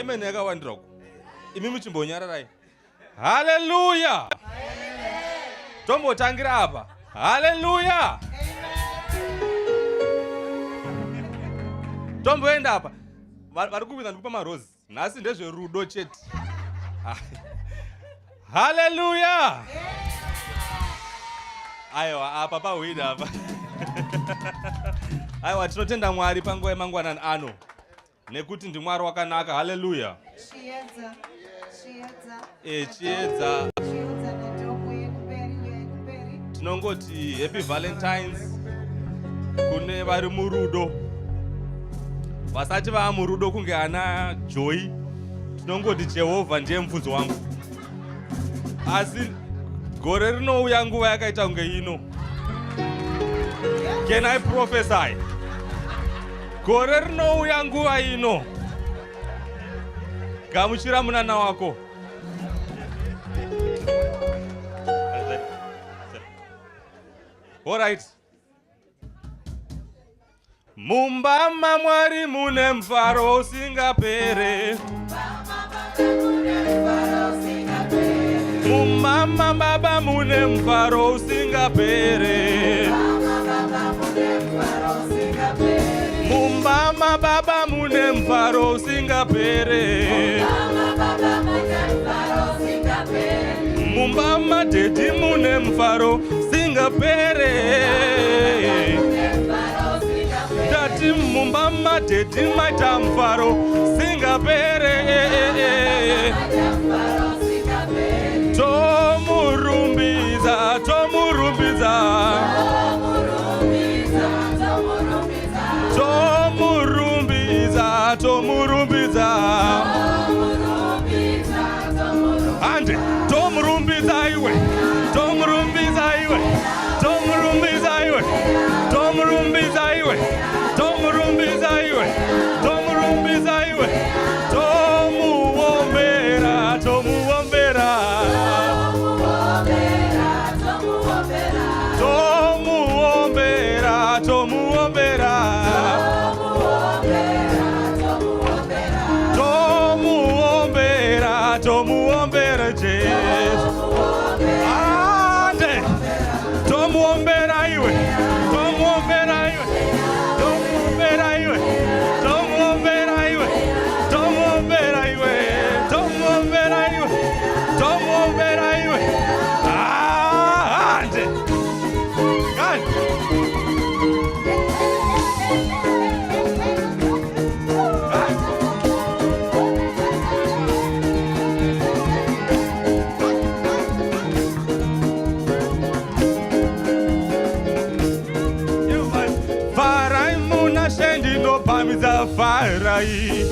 Amen yakawandira. Imi muchimbonyararai. Hallelujah. Tombotangira apa. Hallelujah. Tomboenda apa. Vari kupinda ndikupa marozi. Nhasi ndezverudo chete. Hallelujah. Aiwa apa pahwida apa. Aiwa tinotenda Mwari panguva yemangwanani ano. Nekuti ndiMwari wakanaka. Hallelujah. Chiedza. Tinongoti happy Valentines kune vari murudo. Vasati vaa murudo kunge ana Joy. Tinongoti Jehovha ndiye mufudzi wangu. Asi gore rinouya nguva yakaita kunge ino. Can I prophesy? Gore rinouya nguva ino. Gamuchira munana wako. All right. Mumba maMwari mune mfaro usingapere. Mumba maBaba mune mfaro usingapere. Mumba maBaba mune mfaro usingapere. Mumba madedi mune mfaro usingapere. Tati mumba madedi maita mfaro usingapere. Tomurumbiza, tomurumbiza. Tomurumbiza, tomurumbiza. Ande, tomurumbiza iwe. Tomurumbiza iwe. Tomurumbiza iwe. Tomurumbiza iwe. Tomurumbiza iwe. Tomurumbiza iwe. Tomuombera, tomuombera. Tomuombera, tomuombera. Tomuombera, tomuombera Jesu. Ande, tomuombera iwe. Tomuombera iwe. Tomuombera iwe. Tomuombera iwe. Tomuombera iwe. Tomuombera iwe. Tomuombera iwe. Ande. Farai muna shendi no pamiza farai.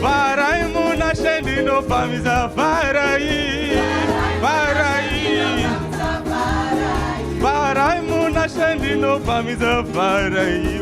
Farai muna shendi no pamiza farai. Farai. Farai muna shendi no pamiza farai.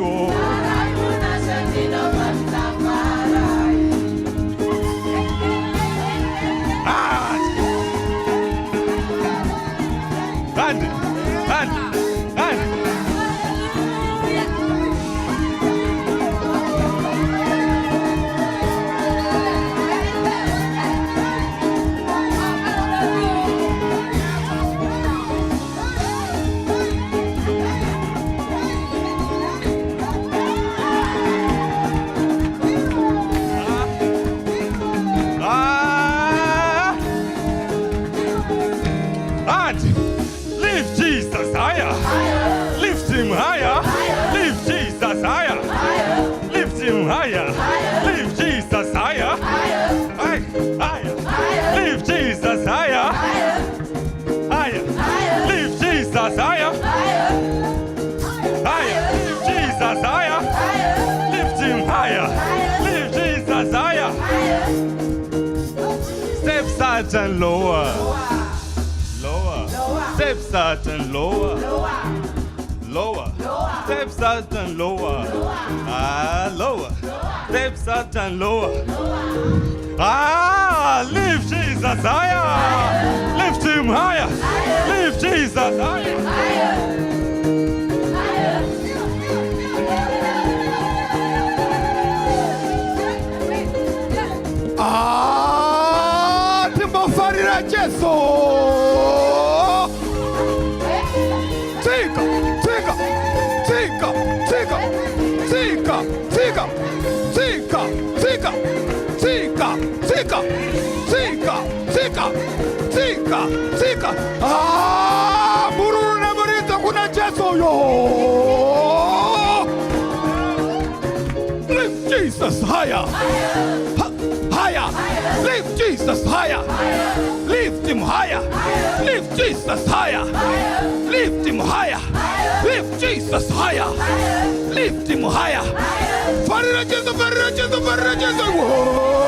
Lift Jesus higher. Lift him higher. Lift Jesus higher. Lift him higher. Lift Jesus higher. Higher. Lift Jesus higher. Higher. Lift Jesus higher. Higher. Lift Jesus higher. Lift him higher. Lift Jesus higher. Step Satan lower. Step Satan lower. Lower. Step Satan lower. Lower. Step Satan lower. Lift Jesus higher. Lift him higher. Lift Jesus higher. higher. Lift Jesus higher. Lift him higher. Lift Jesus higher. Lift him higher. Farira Jesus, farira Jesus, farira Jesus.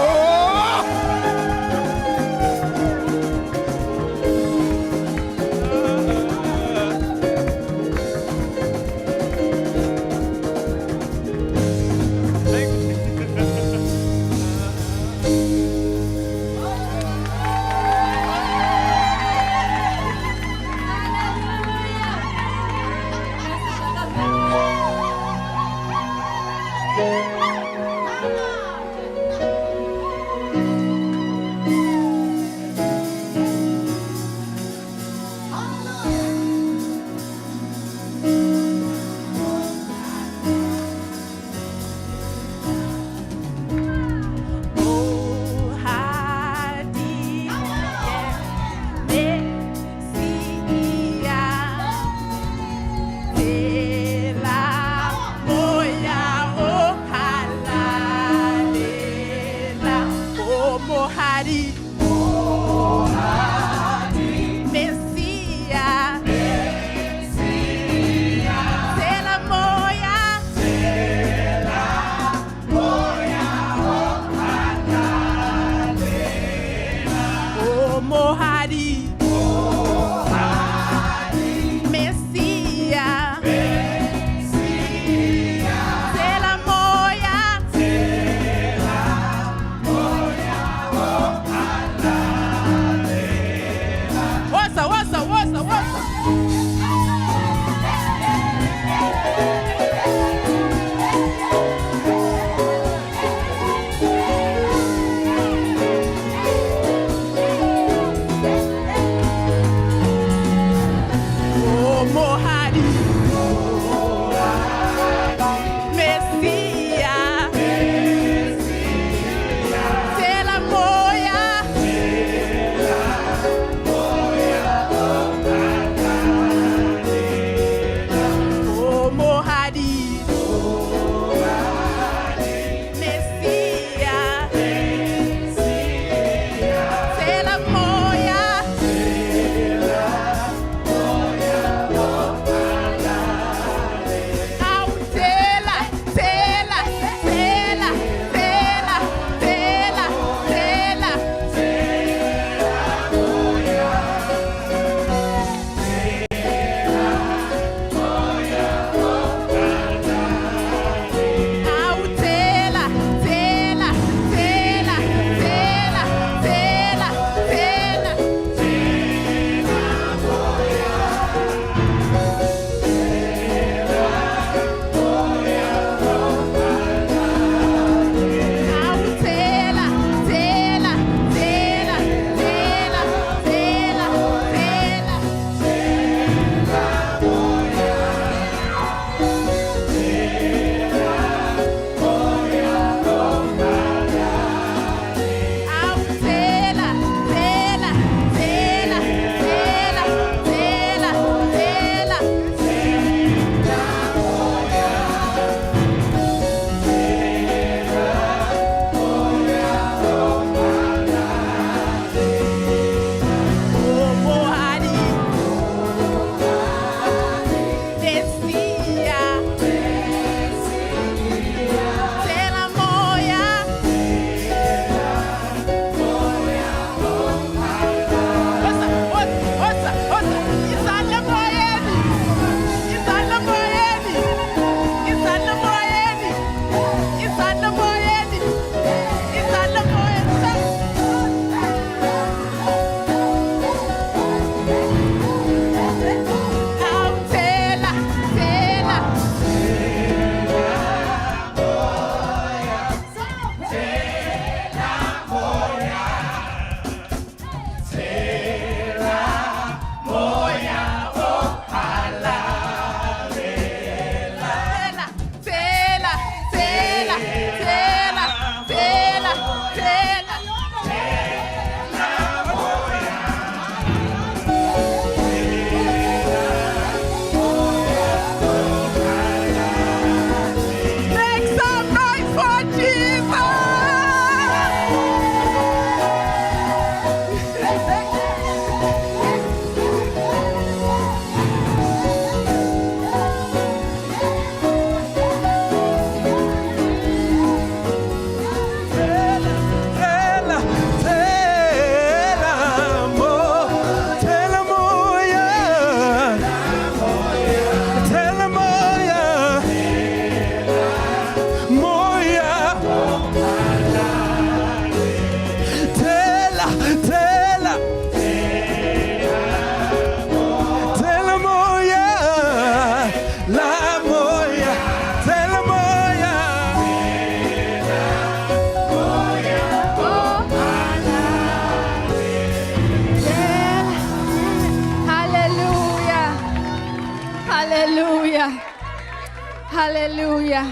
Hallelujah.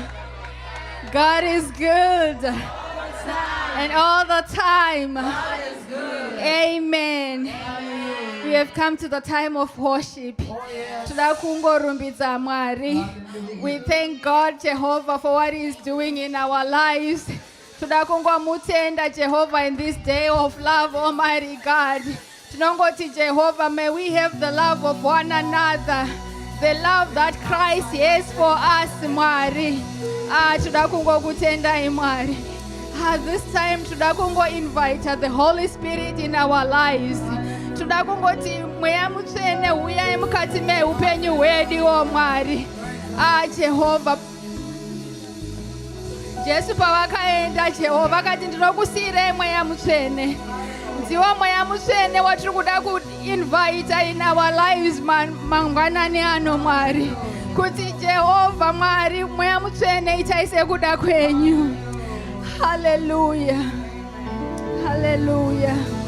God is good. And all the time. Amen. We have come to the time of worship. We thank God, Jehovah, for what He's doing in our lives. Jehovah, in this day of love, Almighty God. Jehovah, may we have the love of one another. The love that Christ has for us, Mari. This time, invite the Holy Spirit in our lives. Jehovah. Jesu pawakaenda Jehovah kati ndinokusire mweya mutsvene. Ndiwo mweya mutsvene watiri kuda kuinvite in our lives mangwanani ano Mwari. Kuti Jehovah Mwari mweya mutsvene itaise kuda kwenyu. Hallelujah. Hallelujah. Hallelujah.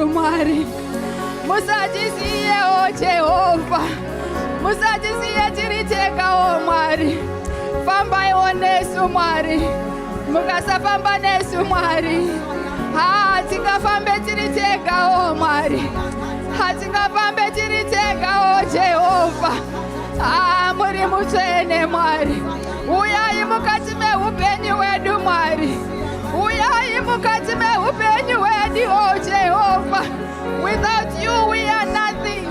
Mwari musatisiye o Jehova, musatisiye tiriteka o Mwari. Fambai o nesu Mwari, mukasafamba nesu Mwari. hatingafambe tiri tega o Mwari, hatingafambe tiri tega o Jehova. Muri mutsvene Mwari, uyai mukati meupenyu wedu Mwari, uyai mukati meupenyu wedu o Jehova. Without you we are nothing.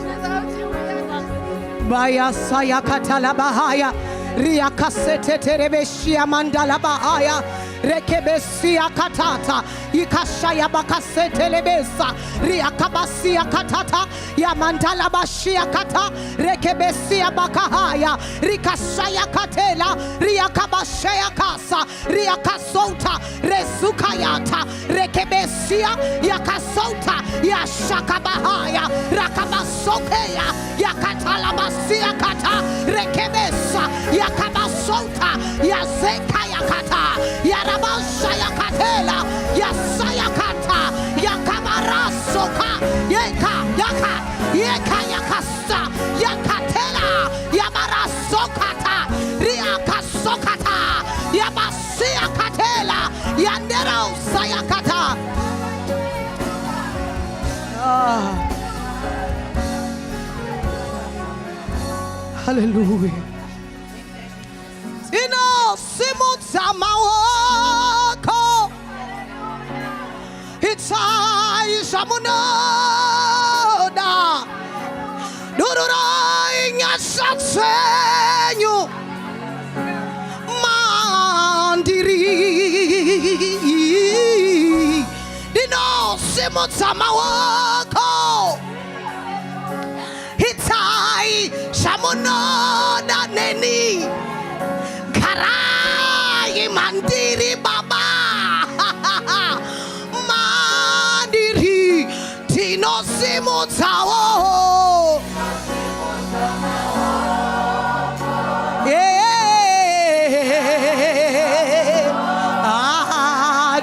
Without you we are nothing. Baya saya katala bahaya, ria kasete terebeshia mandala bahaya, rekebesia katata, ikashaya bakasete lebesa, ria kabasia katata, ya mandala bashia kata, rekebesia bakahaya, rikashaya katela, ria kabashaya kasa, ria kasota, resukayata, rekebesia, ya kasota, ya shakabahaya, rakabasokeya, ya katala basia kata, rekebesa, ya kabasota, ya zeka ya kata, ya rabasha ya katela, ya sayakata, ya kamarasoka, yeka ya kasa, ya katela, ya marasokata, ria kasokata, ya basia katela, ya ndero sayakata. Hallelujah. Ino simutama wako, itaisha munoda, durura inyasasenyu mandiri. Ino simutama wako, itaisha munoda neni. Karai mandiri baba, mandiri tino simutao,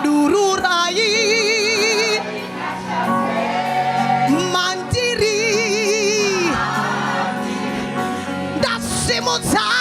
dururai mandiri dasimutao.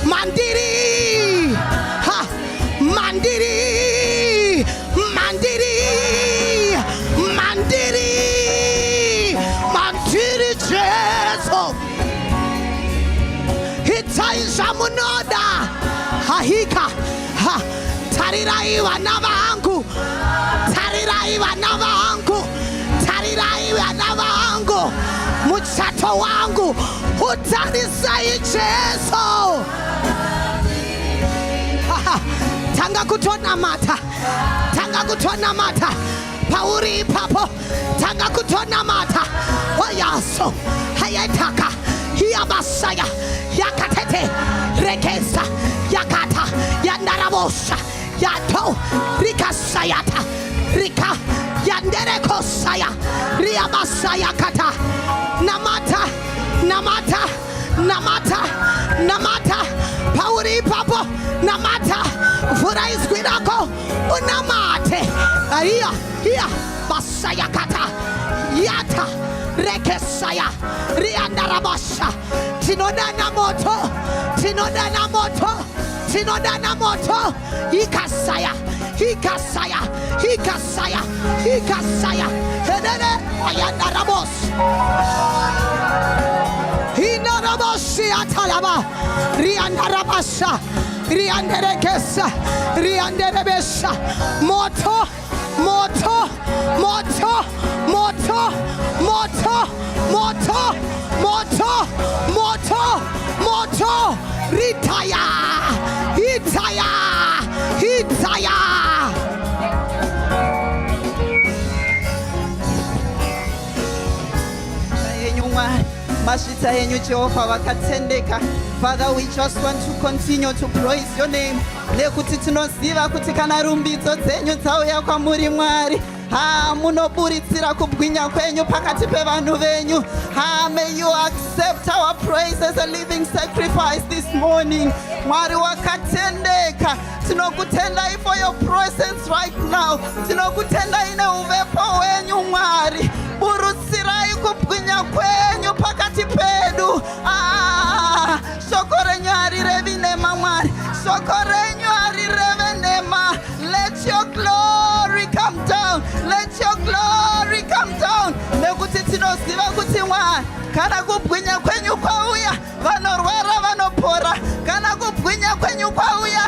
Mandiri, ha, mandiri, mandiri, mandiri, mandiri Jesu. Hitaisha munoda, hahika, ha, tarirai wanavangu, tarirai wanavangu, tarirai wanavangu, muchato wangu, utanisai Jesu. Tanga kutona mata, tanga kutona mata, pauri papo, tanga kutona mata, wayaso, hayataka, hiabasaya, yakatete, rekesa, yakata, yandarabosha, yato, rika sayata, rika, yandereko saya, riabasaya kata, namata, namata, namata, namata, pauri papo, namata, fura isquirako, unamate, aia, ia, basaya kata, yata, rekesaya, riandarabasha, tinodana moto, tinodana moto, tinodana moto, ikasaya, ikasaya, ikasaya, ikasaya, hedere, ayandarabos. Hinarabashi atalaba, riandarabasha, rianderekesa, rianderebesha, moto, moto, moto, moto, moto, moto, moto, moto, moto, ritaya, itaya, Hitaya. Mashita yenyu Jehovah vakatendeka. Father, we just want to continue to praise your name. Nekuti tinoziva kuti kana rumbidzo dzenyu dzauya kwamuri Mwari, munoburitsira kubwinya kwenyu pakati pevanhu venyu. May you accept our praise as a living sacrifice this morning. Mwari wakatendeka. Tinokutendai for your presence right now. Tinokutendai neuvepo wenyu Mwari. Burutsirai kubwinya kwenyu pakati pedu. Shoko renyu harireve nema Mwari. Shoko renyu harireve nema. Let your glory come down. Let your glory come down. Nekuti tinoziva kuti Mwari, kana kubwinya kwenyu kwauya, vanorwara vanopora. Kana kubwinya kwenyu kwauya,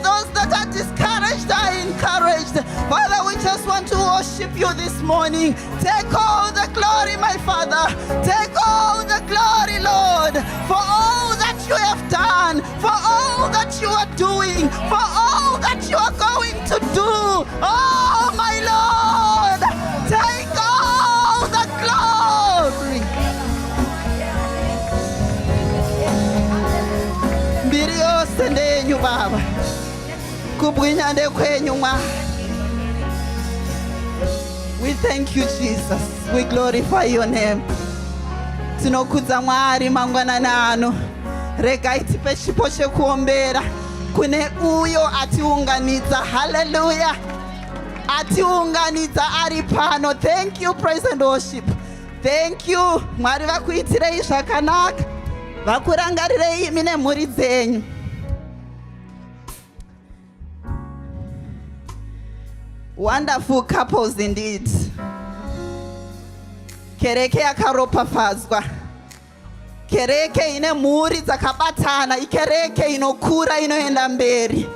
those that are discouraged are encouraged. Father, we just want to worship you this morning. Take all the glory, my Father. Take all the glory, Lord, for all that you have done, for all that you are doing, for all that you are going to do. Oh, my Lord, take all the glory. Mbiri ndenyu Baba, kubwinya ndekwenyu Mwari. We thank you, Jesus. We glorify your name. Tinokudza Mwari mangwanani ano. Regai tipe chipo chekuombera kune uyo atiunganidza. Hallelujah. Atiunganidza ari pano. Thank you, praise and worship. Thank you. Mwari vakuitirei zvakanaka. Vakurangarirei imi nemhuri dzenyu. Wonderful couples indeed. Kereke yakaropafadzwa. Kereke ine mhuri dzakabatana. Ikereke inokura inoenda mberi.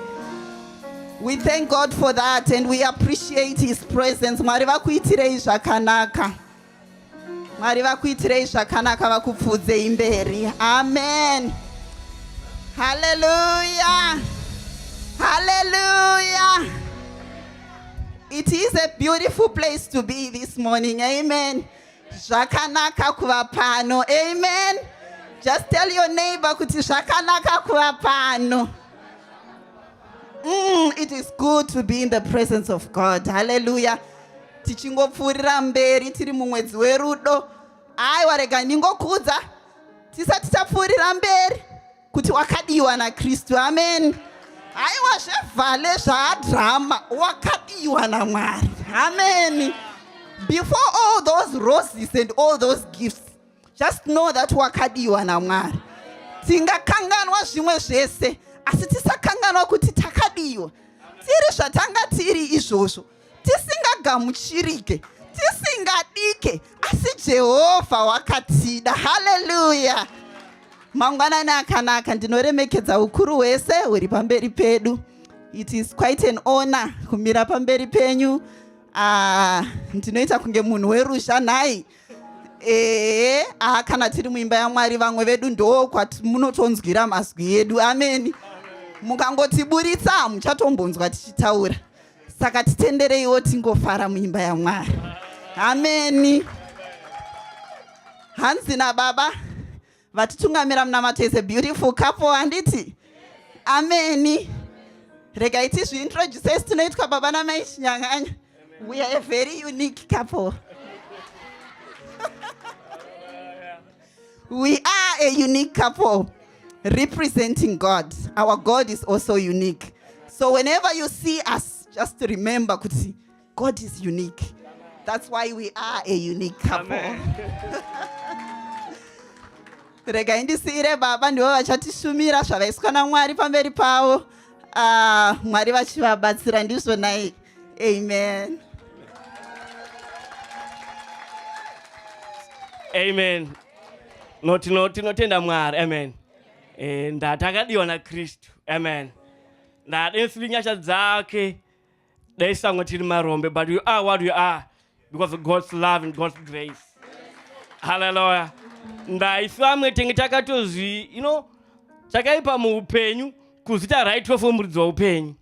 We thank God for that and we appreciate his presence. Mwari vakuitirei zvakanaka. Mwari vakuitirei zvakanaka, vakupfudzei mberi. Amen. Hallelujah. Hallelujah. It is a beautiful place to be this morning. Amen. Zvakanaka kuva pano. Amen. Just tell your neighbor kuti zvakanaka kuva pano. It is good to be in the presence of God. Hallelujah. Tichingopfuurira mberi tiri mumwedzi werudo. Aiwa, rega ndingokudza tisati tapfuurira mberi kuti wakadiwa naKristu. Amen. Aiwa, zvevhale zvaadhama, wakadiwa naMwari. Amen. Before all those roses and all those gifts, just know that wakadiwa naMwari. Tingakanganwa zvimwe zvese, asi tisakanganwa kuti takadiwa. Tiri zvatanga tiri izvozvo, tisingagamuchirike, tisingadike, asi Jehovha wakatida. Hallelujah. Mangwanani akanaka, ndinoremekedza ukuru hwese huri pamberi pedu. It is quite an honor kumira pamberi penyu. Ndinoita kunge munhu weruzha nhai. Kana tiri muimba yaMwari, vamwe vedu ndo kwati munotonzwira mazwi edu. Amen. Mukangotiburitsa muchatombonzwa tichitaura. Saka titendereiwo tingofara muimba yaMwari. Amen. Hanzi naBaba vatitungamira munamato is a beautiful couple, handiti? Amen. Regai tizviintroduce tinoitwa baba namai chinyanganya. We are a very unique couple. We are a unique couple representing God. Our God is also unique. So whenever you see us, just remember kuti God is unique. That's why we are a unique couple. Rega indisire baba ndivo vachatishumira zvavaiswa naMwari pamberi pavo. Mwari vachivabatsira ndizvo nai. Amen. Amen. Tinotenda Mwari. Amen. Ndatakadiwa naKristu. Amen. Ndadensi nyasha dzake. Daisangwa tiri marombe, but you are what you are because of God's love and God's grace. Hallelujah. Ndaisamwe tengetakatozvi, chakaipa muupenyu kuzita right 12 muridzi waupenyu.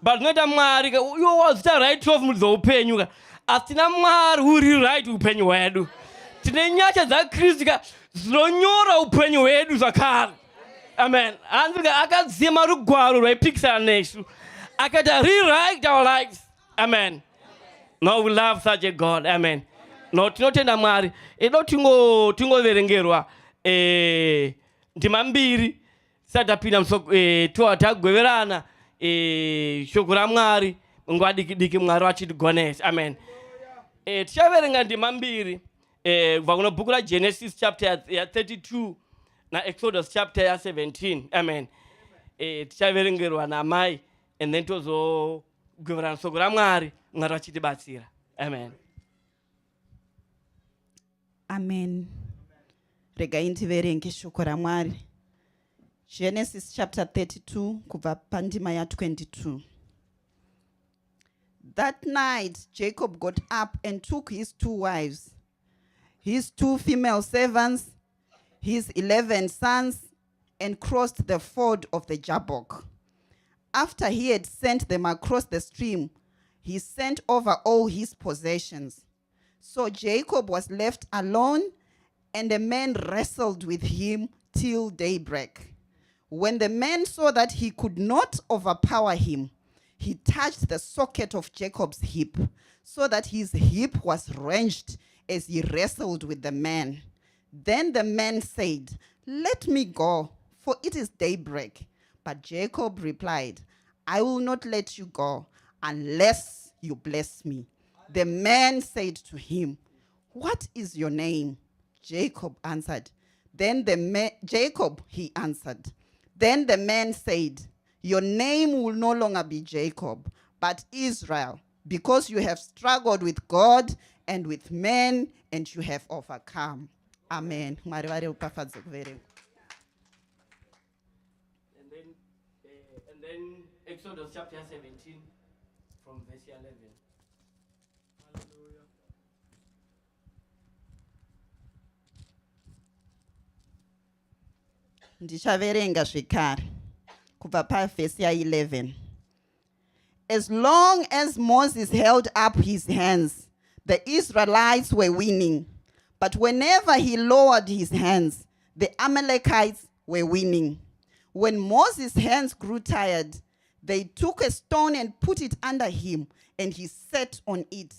But noita Mwari iwo wazita right 12 muridzi waupenyu ka. Asina Mwari uri right upenyu hwedu. Tine nyasha dzaKristu ka dzinonyora upenyu hwedu zvakare. Amen. Anzika akadzima rugwaro rwaipikisana nesu. Akati rewrite our lives. Amen. No, we love such a God. Amen. No, tinotenda Mwari. Edo tingoverengerwa ndima mbiri satapinda tagweverana shoko raMwari nguva diki Mwari vachitigonesa. Amen. Tichaverenga ndima mbiri kubva kuno bhuku raGenesis chapter ya 32 na Exodus chapter ya 17. Amen. Tichaverengerwa namai and then tozogweverana shoko raMwari Mwari vachitibatsira. Amen. Amen. Regai ndiverenge shoko raMwari. Genesis chapter 32 kubva pandima ya 22. That night Jacob got up and took his 2 wives, his 2 female servants, his 11 sons, and crossed the ford of the Jabbok. After he had sent them across the stream, he sent over all his possessions. So Jacob was left alone, and the men wrestled with him till daybreak. When the man saw that he could not overpower him, he touched the socket of Jacob's hip, so that his hip was wrenched as he wrestled with the man. Then the man said, "Let me go, for it is daybreak." But Jacob replied, "I will not let you go unless you bless me." The man said to him, "What is your name?" Jacob answered. Then the man said, "Your name will no longer be Jacob, but Israel, because you have struggled with God and with men, and you have overcome." Amen. And then Exodus chapter 17 from verse 11. Hallelujah. Ndichaverenga zvekare kubva pavhesi ya11. As long as Moses held up his hands, the Israelites were winning. But whenever he lowered his hands, the Amalekites were winning. When Moses' hands grew tired, they took a stone and put it under him, and he sat on it.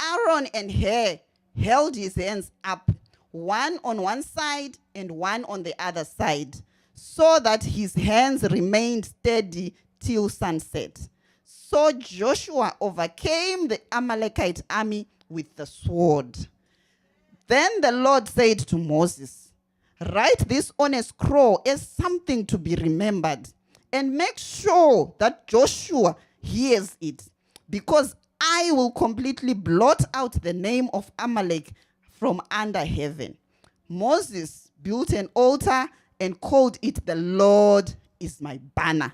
Aaron and Hur held his hands up, one on one side and one on the other side, so that his hands remained steady till sunset. So Joshua overcame the Amalekite army with the sword. Then the Lord said to Moses, "Write this on a scroll as something to be remembered, and make sure that Joshua hears it, because I will completely blot out the name of Amalek from under heaven." Moses built an altar and called it "The Lord is my banner."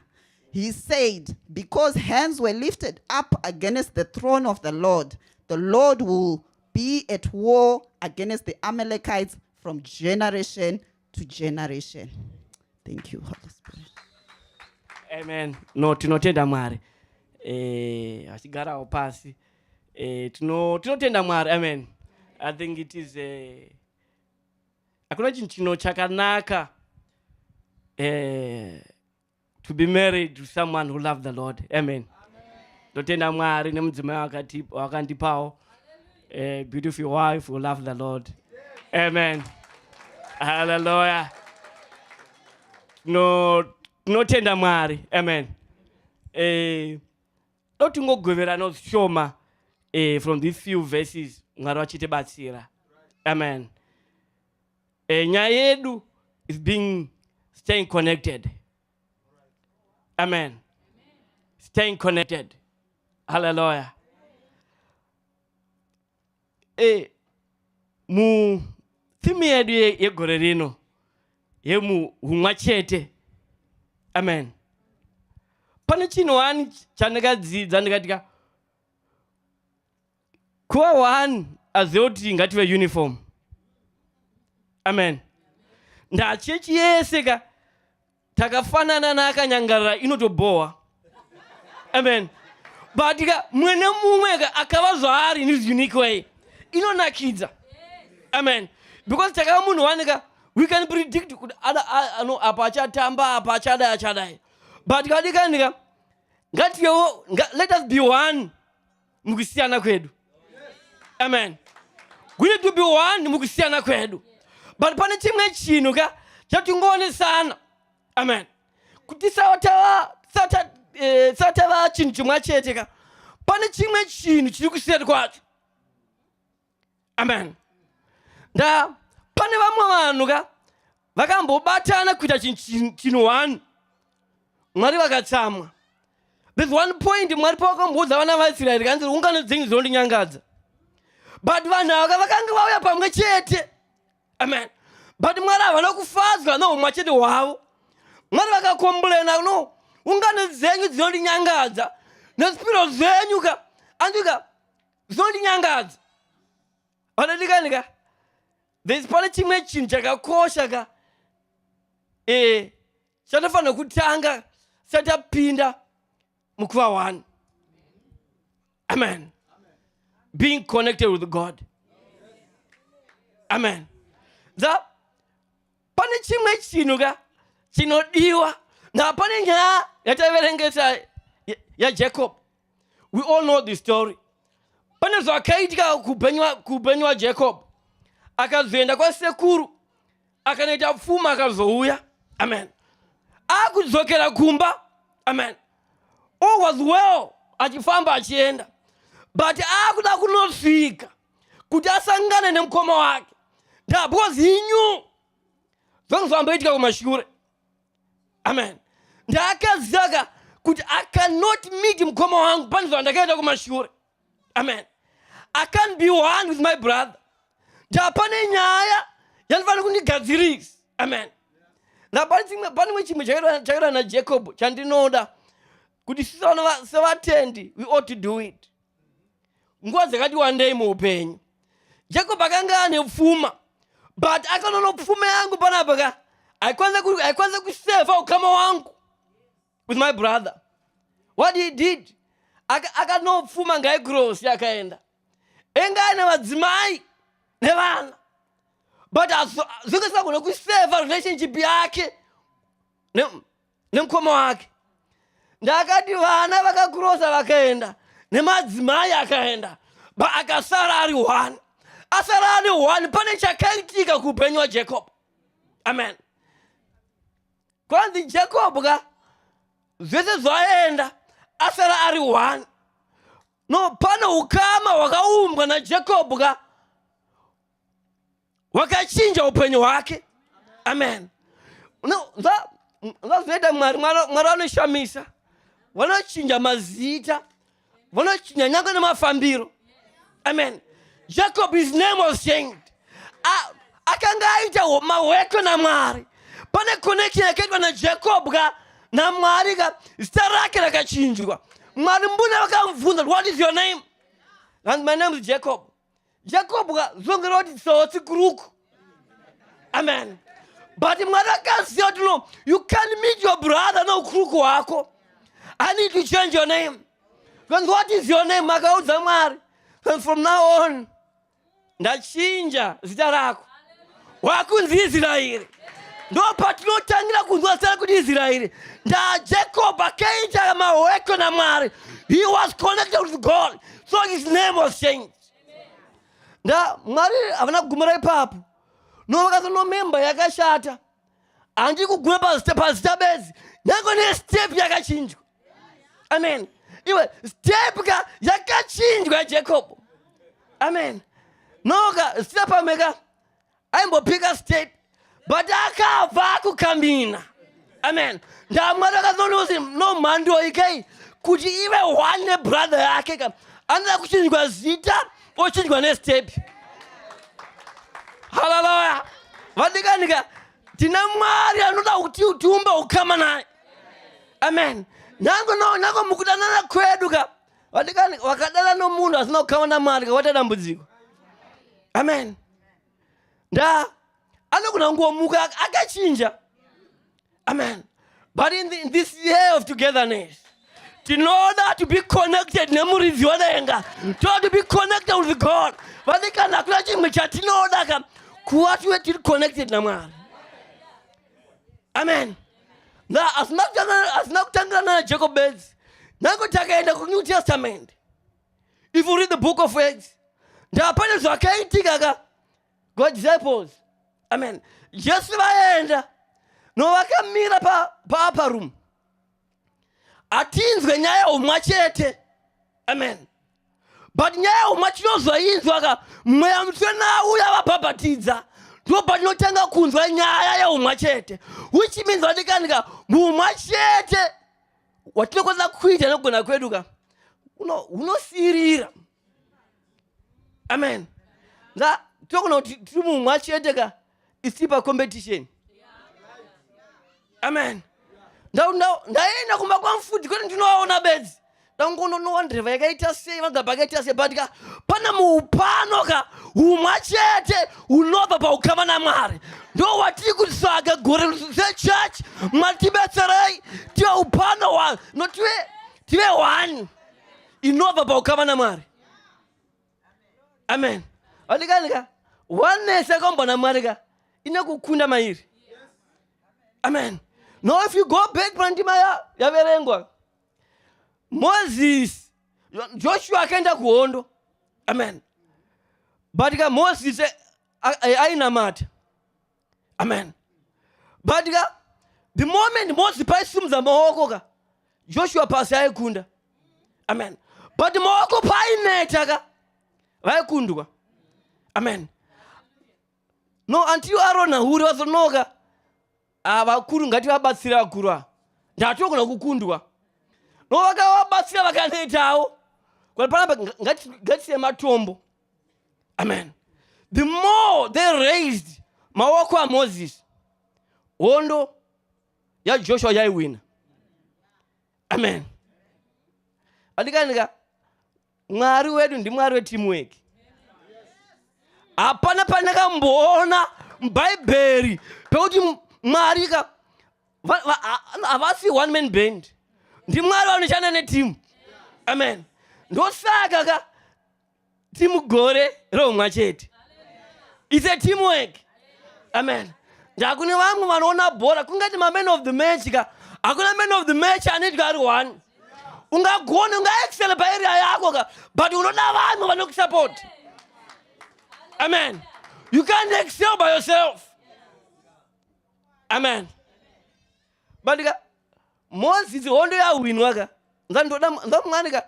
He said, because hands were lifted up against the throne of the Lord will be at war against the Amalekites from generation to generation. Thank you, Holy Spirit. Amen. No, tinotenda Mwari. Achigarawo pasi. Tinotenda Mwari. Amen. I think it is hakuna chinhu chino chakanaka to be married to someone who loves the Lord. Amen. Tinotenda Mwari nemudzimai wakandipawo beautiful wife who loves the Lord. Amen. Hallelujah. No, tinotenda Mwari. Amen. Dotingogoverana zvishoma from these few verses Mwari vachitibatsira. Amen. Nyaya yedu is staying connected. Amen. Staying connected. Hallelujah. Mu theme yedu yegore rino yemuhumwa chete. Amen. Pane chinhu wani chandakadzidza ndikatika kuva one azive kuti ngative uniform. Amen. Ndachechi yese ka takafanana nakanyangarira inotobowa. Amen. But mwene mumwe akava zvaari in his unique way inonakidza. Amen. Because takava munhu wanika we can predict kuti apa achatamba apa achadai. But kadikanika ngatiyewo let us be one mukusiyana kwedu. Amen. We need to be one mukusiyana kwedu. But pane chimwe chinhu chatingoonesana. Amen. Kuti satava chinhu chimwe chete pane chimwe chinhu chiri kuseri kwacho. Amen. Pane vamwe vanhu vakambobatana kuita chinhu one. Mwari vakatsamwa. There's one point Mwari pavakamboudza vana vaIsraeri kanzi ungano dzenyu dzinondinyangadza. But vanhu ava vakanga vauya pamwe chete. Amen. But Mwari havana kufadzwa noumwe chete hwavo. Mwari vakakombolena no ungano dzenyu dzinondinyangadza nezvipiro zvenyu andika dzinondinyangadza. Vanodikanika there's pane chimwe chinhu chakakosha chatofanira kutanga satapinda mukuva one. Amen. Being connected with God. Amen. Pane chimwe chinhu chinodiwa na pane nyaya yataverengesa ya Jacob. We all know the story. Pane zvakaitika kuupenyu wa Jacob. Akazoenda kwasekuru akanoita pfuma akazouya. Amen. Akudzokera kumba. Amen. All was well achifamba achienda. But akuda kunosvika kuti asangane nemukoma wake. Because he knew zvanga zvamboitika kumashure. Amen. Ndakaziva kuti I cannot meet mukoma wangu pane zvandakaenda kumashure. Amen. I can't be one with my brother. Pane nyaya yanofanira kundigadzirisa. Amen. Pane chimwe chakaitwa naJacob chandinoda kuti sevatendi we ought to do it. Nguva dzakati wandei muupenyu. Jacob akanga ane pfuma, but akanono pfuma yangu panapa aikwanisa kuseva ukama wangu with my brother. What he did, akano pfuma ngaigrosi akaenda. Enga ane madzimai nevana. But zvekasagona kuseva relationship yake nemukoma wake. Ndakati vana vakakurosa vakaenda nemadzimai akaenda akasara ari one. Asara ari one pane chakaitika kuupenyu waJacob. Amen. Kwanzi Jacob zvese zvaenda asara ari one. No pane ukama hwakaumbwa naJacob wakachinja upenyu hwake. Amen. No zvinoita Mwari vanoshamisa. Vanochinja mazita. Vanochinja nyangwe nemafambiro. Amen. Jacob, his name was changed. Akanga aita maweko na Mwari. Pane connection yakaitwa na Jacob na Mwari zita rake rakachinjwa. Mwari mbune vakamubvunza, what is your name? And my name is Jacob. Jacob zongera kuti tsotsi kuruku. Amen. But Mwari akaziva kuti no, you can't meet your brother no kuruku wako. I need to change your name. Because what is your name? Makaudza Mwari. And from now on, ndachinja zita rako. Wakunzi Israeri. Ndo patinotangira kunzwa zita kuti Israeri. Jacob akaita maweko na Mwari. He was connected with God. So his name was changed. Mwari havana kugumira ipapo. No vakazono memba yakashata. Handi kuguma pazita bedzi. Nango nestep yakachinjwa. Amen. Iwe step yakachinjwa yaJacob. Amen. Noga step ameka aimbopika step. But akabva kukamina. Amen. Mwari akazonozi no mhando ikai kuti iwe one brother yake anoda kuchinjwa zita ochinjwa nestep. Hallelujah. Vadikanika tina Mwari anoda kuti utiumbe ukama naye. Amen. Nango mukudanana kwedu vadikanika wakadana nomunhu asina kukama naMwari wata dambudziko. Amen. Anogona kungomuka akachinja. Amen. But in this year of togetherness, in order to be connected, to be connected with God, but they can acknowledge in order to be connected. Amen. Now, as not Jacob beds, now go take the New Testament. If you read the book of Acts, the apostles are carrying God disciples. Amen. Just by no wakamira pa upper room. Atinzwe nyaya umachete. Amen. But nyaya umachinozo yinzwaga mweya mtwena uya wapapatiza. Tuwa patinotanga kunzwa nyaya ya umachete. Which means wadikanika umachete. Watinokoza kuita na kuna kweduka. Unosirira. Amen. Nga tuwa tumu umachete ka isipa competition. Amen. Ndaenda kumba kwa mfuti kwani ndinoona beds. Ndangono no wandreva yakaita sei vagabakaita sei but pana muupano ka umachete unova pa ukama na Mwari. Ndo watiri kusaga gore the church multibetserai tiwa upano wa no tiwe one inova pa ukama na Mwari. Amen. Alikanika one second na Mwari ka inakukunda mairi. Amen. Now if you go back Pandima ya verengwa. Moses, Joshua kenda kuondo. Amen. But Moses aina mata. Amen. But the moment Moses paisumza mohoko Joshua pasi ayekunda. Amen. But mohoko paineta vaikundwa. Amen. No until Aaron huri wazonoga abakuru ngati babatsira akuru ndatokona kukundwa no wakawabatsira vakanetawo kwa panapa ngati matombo. Amen. The more they raised mawoko a Moses, ondo ya Joshua yaiwina. Amen. Adikanika Mwari wedu ndi Mwari we teamwork. Apana panaka mbona mbaiberi peuti Marika avasi one man band. Ndi Mwari wanishana ne team. Amen. Ndo saka ka team gore ro mwachete. It's a teamwork. Amen. Ndakuni wangu wanaona bora kungati man of the match ka akuna man of the match anid gari one. Ungagona unga excel pa area yako ka but unoda vanhu vanokusupport. Amen. You can't excel by yourself. Amen. But Moses hondo ya winwaga. Ndandoda ndamwanika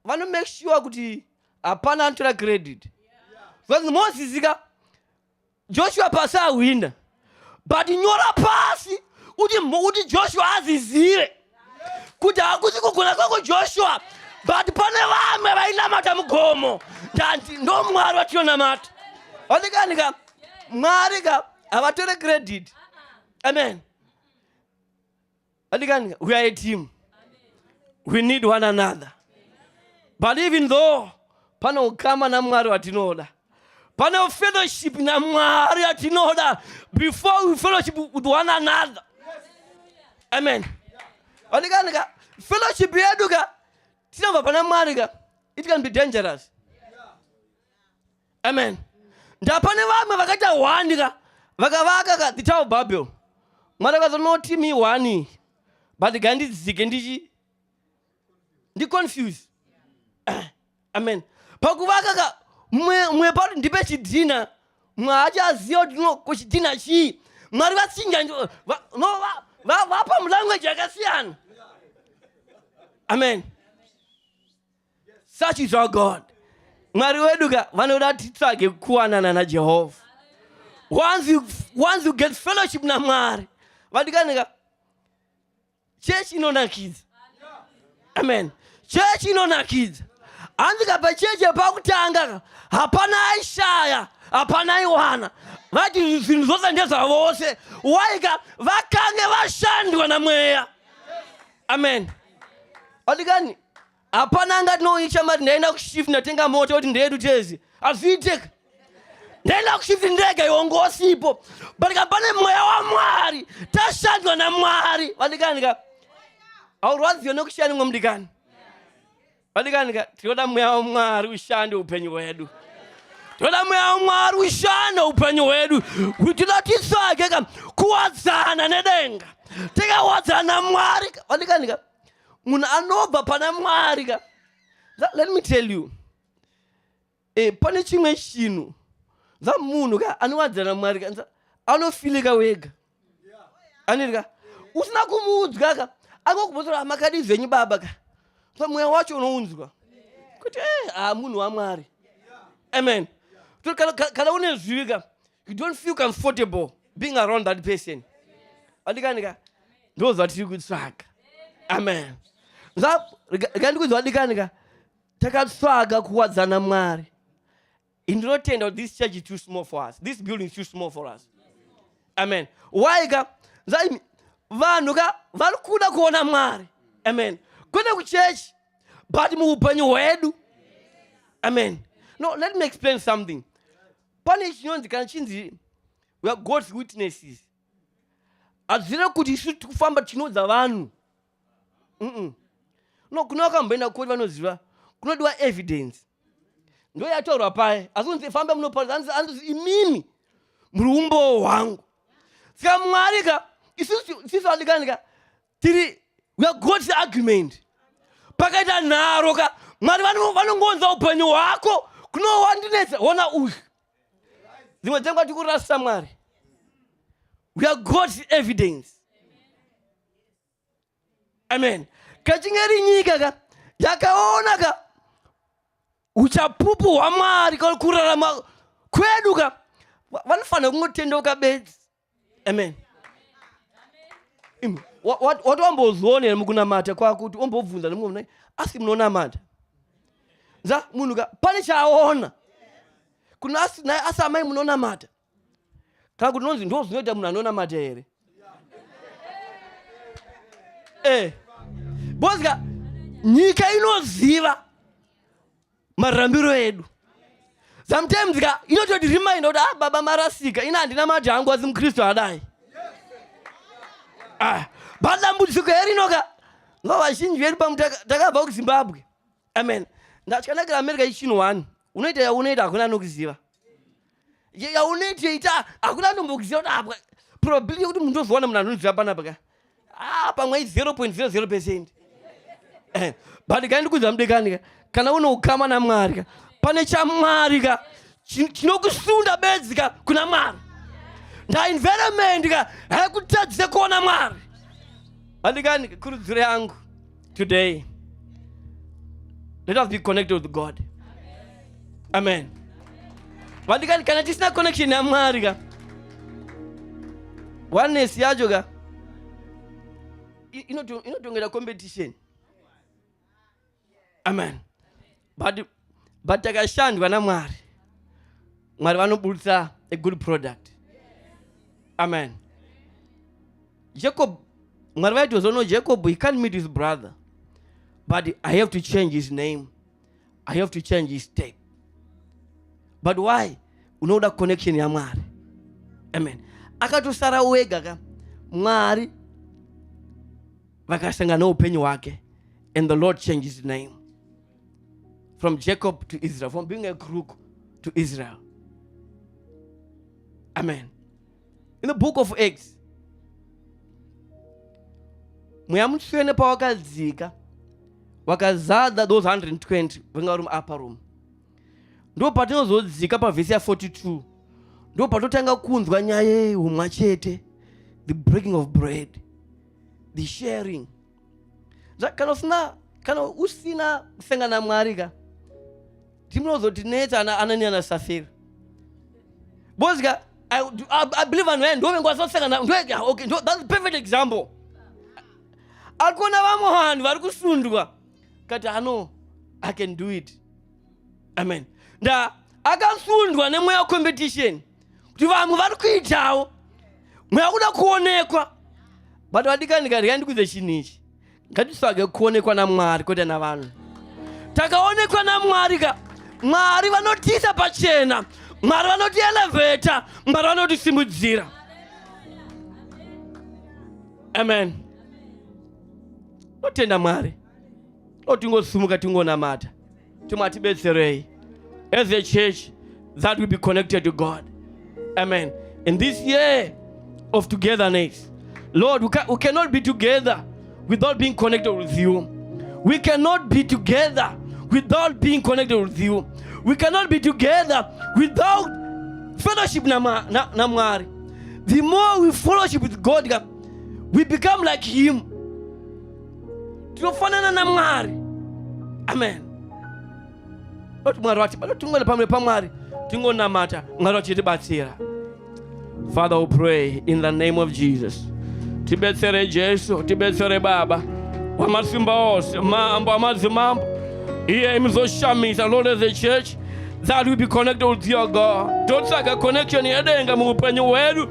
vano make sure kuti apana antora credit. Because Moses Joshua pasa winda. But nyora pasi uti Joshua azizire. Kuti akuti kugona kwako Joshua. But pane vamwe vaina mata mugomo. Ndanti ndo Mwari wationa mata. Odikanika Mwari avatore credit. Amen. Again, we are a team. We need one another. But even though pano kama na Mwari watinoda, pano fellowship na Mwari watinoda before we fellowship with one another. Amen. Again, fellowship yeduka tinova pana Mwari it can be dangerous. Amen. Ndapane vamwe vakata wandika vakavaka the Tower of Babel. Mwari vakazonoti me one. But the Gandhi zikendichi ndi confused. Amen. Pakuvaka mwe pa ndipe chidina mwacha aziyo dino kuchidina chi Mwari vatsinga no vapa language yakasiyana. Amen. Such is our God. Mwari weduka vanoda titsage kuwanana na Jehovah. Once you get fellowship na Mwari vadikanika church inonakiza. Amen. Church inonakiza. Andika pa church pakutanga hapana Aishaya, hapana Yohana. Vati zvinhu zvose ndezvavose. Waika vakange vashandwa na Mweya. Amen. Adikani hapana ngati noicha mati ndaenda kushift ndatenga moto kuti ndedu tezi. Azviiteka. ndaenda kushifti ndege yongosipo but kapane mweya wa Mwari tashandwa na Mwari vadikanika aurwadziwa nekushani mwomudikani vadikanika tinoda mweya wa Mwari ushande upenyu hwedu toda mweya wa Mwari ushande upenyu hwedu kuitira tisage kuwadzana nedenga tikawadzana na Mwari vadikanika munhu anobva pana Mwari let me tell you pane chimwe chinhu munhu anowadzana Mwari anofilika wega anirika usina kumuudza angokubvunza makadi zvenyu baba mweya wacho unounzwa kuti munhu waMwari. Amen. Kana une zvivika you don't feel comfortable being around that person adikanika ndo zvatiri kutsvaga. Amen. Ngandikudzwa adikanika takatsvaga kuwadzana Mwari. Indinotenda that this church is too small for us. This building is too small for us. Amen. Why vanhu vari kuda kuona Mwari. Amen. Kwenda kuchurch but muupenyu hwedu. Amen. No, let me explain something. Pane chinonzi kana chinzi we are God's witnesses. Adzira kuti isu tikufamba chinodza vanhu. No, kuna kamboenda kuti vanoziva kunodiwa evidence. Ndo yataurwa paye azonzi famba munoparidza anzi imini murumbo hwangu saka Mwari isusu adikanika tiri we are God's argument pakaita nharo Mwari vanongonza upenyu hwako kunowandinetsa ona uyu dzimwe dzenguva tikurasa Mwari we are God's evidence. Amen. Kachingeri nyika yakaona uchapupu hwa Mwari kurarama kwedu vanofanira kungotendoka bedzi. Amen. Watu wambozvione mukunamata kwakuti ombobvunza nemumwe asi munonamata munhu pane chaona kuna asi amai munonamata kana kuti nonzi ndo zvinoita munhu anonamata here bosika nyika inoziva marambiro edu sometimes inototi reminder kuti baba marasika ina handinamata hangu asi mukristu adai badambudziko erinoka vazhinji vedu takabva kuZimbabwe. Amen. Ndachakanakira America ichinhu 1 unoita yaunoita hakuna anokuziva yaunoita hakuna anombokuziva kuti probability yekuti munhu ozowana munhu anoziva panapa pamwe 0.00%. But kandikudza mudekani kana une ukama naMwari pane chaMwari chinokusunda bedzi kuna Mwari environment haikutadzise kuona Mwari. Adikani kurudziro yangu today, let us be connected with God. Amen. Adikani kana tisina connection na Mwari oneness yacho inotongera competition. Amen. But takashandwa naMwari, Mwari vanobudisa a good product. Amen. Jacob, Mwari vaiti wazono Jacob, he can't meet his brother, but I have to change his name. I have to change his step. But why? Unoda connection ya Mwari. Amen. Akatosara wega Mwari vakasangana upenyu wake, and the Lord changed his name from Jacob to Israel, from being a crook to Israel. Amen. In the book of Acts, muyamutswene pawakadzika wakazadza those 120 venga vari muupper room. Ndo patinozodzika pavhesi ya 42 ndo patotanga kunzwa nyaya yeumwe chete, the breaking of bread, the sharing. Kana usina kusangana na Mwari timunozotinetsa Anania na Safira. Bosika I believe and when don't go second. Okay, that's a perfect example. Alkona vamohandu vari kusundwa kati I can do it. Amen. Nda akasundwa nemweya competition kuti vamwe vari kuitawo mweya kuda kuonekwa. But vadikanika ndikudze chinhu ichi, ngatisvage kuonekwa naMwari kwete navanhu. Takaonekwa naMwari Mwari vanotisa pachena, Mwari vanoti elevheta, Mwari vanoti simudzira. Amen. Notenda Mwari. Tingosumuka tingonamata. Timatibetserei. As a church that will be connected to God. Amen. In this year of togetherness, Lord, we cannot be together without being connected with you. We cannot be together without being connected with you. We cannot be together without fellowship na Mwari. The more we fellowship with God, we become like Him. Tinofanana na Mwari. Amen. Loti Mwari wati, loti tingole pamwe pa Mwari, tingonamata, Mwari wachitibatsira. Father, we pray in the name of Jesus. Tibetsere Jesu, tibetsere Baba. Wamasimba ose, mambo amazimambo. Iye imizoshamisa, Lord, as a church, that we be connected with your God. Totsaka connection yedenga mu upenyu wedu.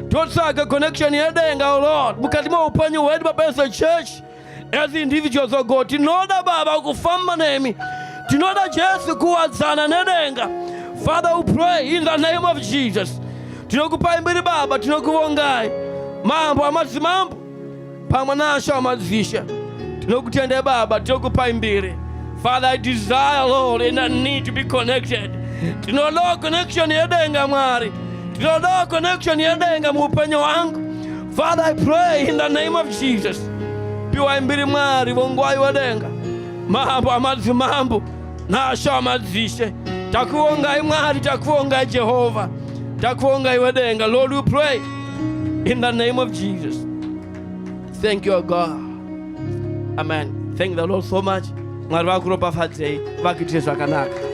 Totsaka connection yedenga, oh Lord. Mukati mwa upenyu wedu, Baba, as a church, as individuals, oh God. Tinoda Baba kufamba nemi. Tinoda Jesu kuwadzana nedenga. Father, we pray in the name of Jesus. Tinokupa imbiri Baba, tinokuwongai. Mambo amazimambo, pamwe nasho amazisha. Tinokutende Baba, tinokupa imbiri. Father, I desire, Lord, and I need to be connected. Tinoda connection yedenga Mwari. Tinoda connection yedenga mu upenyu wangu. Father, I pray in the name of Jesus. Piwa imbiri Mwari, wongwai wadenga. Mambo amazimambo, nasho amazishe. Takuongai Mwari, takuongai Jehovah. Takuongai wadenga. Lord, we pray in the name of Jesus. Thank you, God. Amen. Thank the Lord so much. Mwari vakuropafadzei, vakuitire zvakanaka.